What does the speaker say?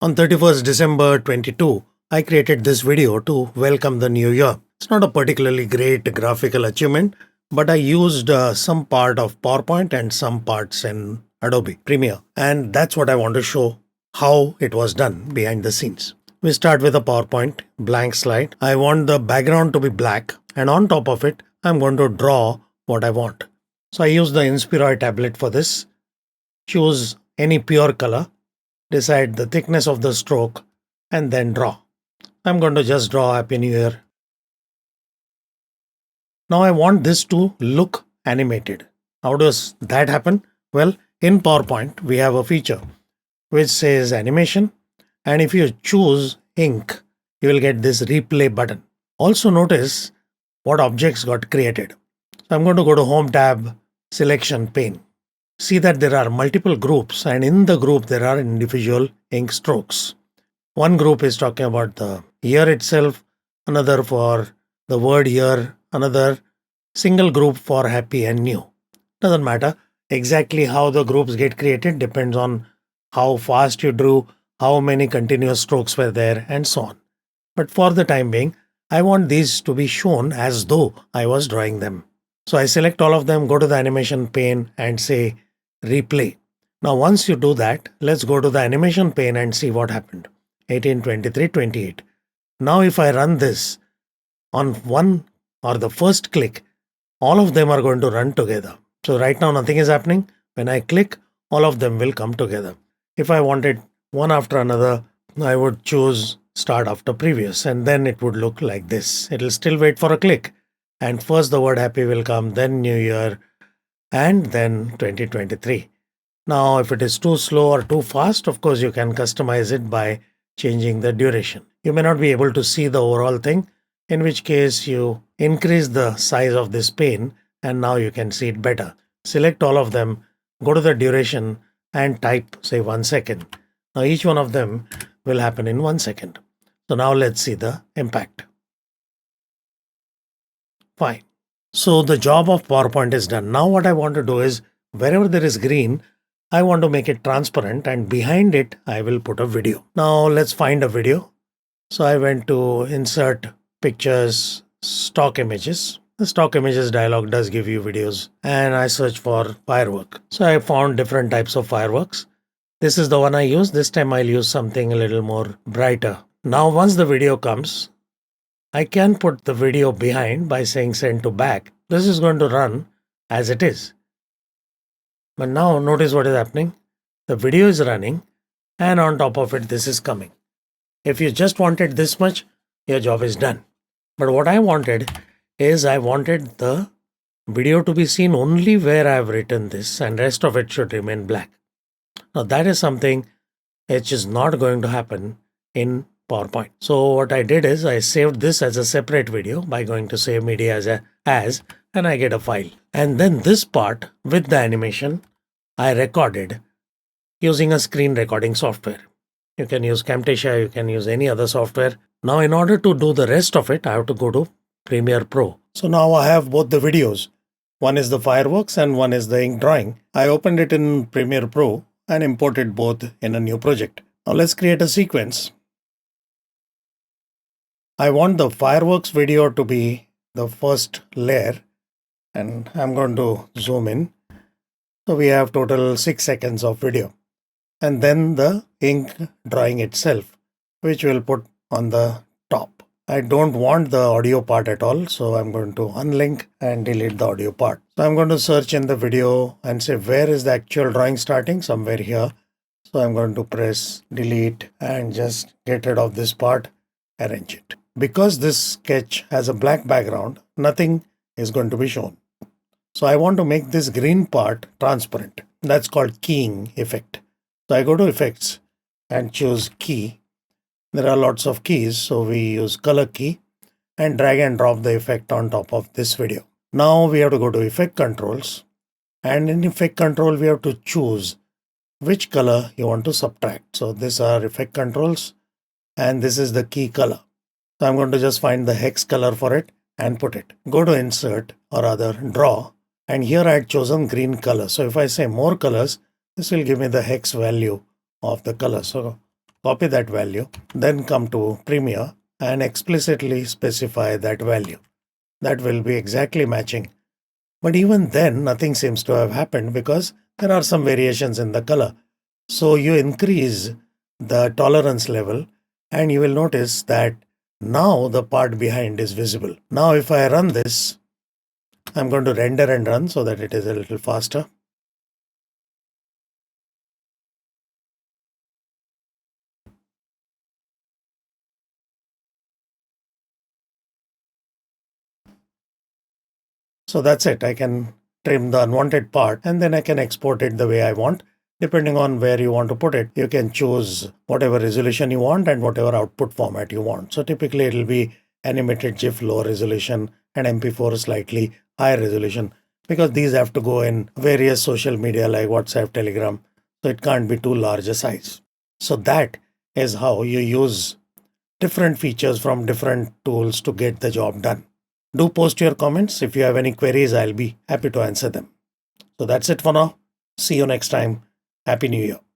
On 31st December 22, I created this video to welcome the new year. It's not a particularly great graphical achievement, but I used some part of PowerPoint and some parts in Adobe Premiere. And that's what I want to show how it was done behind the scenes. We start with a PowerPoint blank slide. I want the background to be black, and on top of it, I'm going to draw what I want. So I use the Inspiroy tablet for this. Choose any pure color. Decide the thickness of the stroke and then draw. I'm going to just draw Happy New Year. Now I want this to look animated. How does that happen? Well, in PowerPoint, we have a feature which says animation. And if you choose ink, you will get this replay button. Also notice what objects got created. So I'm going to go to Home tab, Selection pane. See that there are multiple groups, and in the group there are individual ink strokes. One group is talking about the year itself, another for the word year, another single group for happy and new. Doesn't matter exactly how the groups get created, depends on how fast you drew, how many continuous strokes were there, and so on. But for the time being, I want these to be shown as though I was drawing them. So I select all of them, go to the animation pane and say replay. Now once you do that, let's go to the animation pane and see what happened. 18, 23, 28. Now if I run this on one or the first click, all of them are going to run together. So right now nothing is happening. When I click, all of them will come together. If I wanted one after another, I would choose start after previous, and then it would look like this. It will still wait for a click. And first the word happy will come, then New Year, and then 2023. Now, if it is too slow or too fast, of course, you can customize it by changing the duration. You may not be able to see the overall thing, in which case you increase the size of this pane and now you can see it better. Select all of them, go to the duration and type, say 1 second. Now, each one of them will happen in 1 second. So now let's see the impact. Fine. So the job of PowerPoint is done. Now what I want to do is, wherever there is green, I want to make it transparent, and behind it, I will put a video. Now let's find a video. So I went to Insert, Pictures, Stock Images. The Stock Images dialog does give you videos, and I search for firework. So I found different types of fireworks. This is the one I use. This time I'll use something a little more brighter. Now once the video comes, I can put the video behind by saying send to back. This is going to run as it is. But now notice what is happening. The video is running and on top of it this is coming. If you just wanted this much, your job is done. But what I wanted is I wanted the video to be seen only where I have written this, and rest of it should remain black. Now that is something which is not going to happen in PowerPoint. So what I did is I saved this as a separate video by going to save media as and I get a file. And then this part with the animation I recorded using a screen recording software. You can use Camtasia, you can use any other software. Now in order to do the rest of it, I have to go to Premiere Pro. So now I have both the videos. One is the fireworks and one is the ink drawing. I opened it in Premiere Pro and imported both in a new project. Now let's create a sequence. I want the fireworks video to be the first layer, and I'm going to zoom in. So we have total 6 seconds of video, and then the ink drawing itself, which we'll put on the top. I don't want the audio part at all, so I'm going to unlink and delete the audio part. So I'm going to search in the video and say where is the actual drawing starting, somewhere here. So I'm going to press delete and just get rid of this part, arrange it. Because this sketch has a black background, nothing is going to be shown. So I want to make this green part transparent. That's called keying effect. So I go to effects and choose key. There are lots of keys, so we use color key and drag and drop the effect on top of this video. Now we have to go to effect controls, and in effect control we have to choose which color you want to subtract. So these are effect controls and this is the key color. So I'm going to just find the hex color for it and put it. Go to insert, or rather draw, and here I had chosen green color. So if I say more colors, this will give me the hex value of the color. So copy that value, then come to Premiere and explicitly specify that value. That will be exactly matching. But even then, nothing seems to have happened because there are some variations in the color. So you increase the tolerance level and you will notice that now the part behind is visible. Now if I run this, I'm going to render and run so that it is a little faster. So that's it. I can trim the unwanted part and then I can export it the way I want. Depending on where you want to put it, you can choose whatever resolution you want and whatever output format you want. So typically it will be animated GIF low resolution and MP4 slightly higher resolution because these have to go in various social media like WhatsApp, Telegram. So it can't be too large a size. So that is how you use different features from different tools to get the job done. Do post your comments. If you have any queries, I'll be happy to answer them. So that's it for now. See you next time. Happy New Year.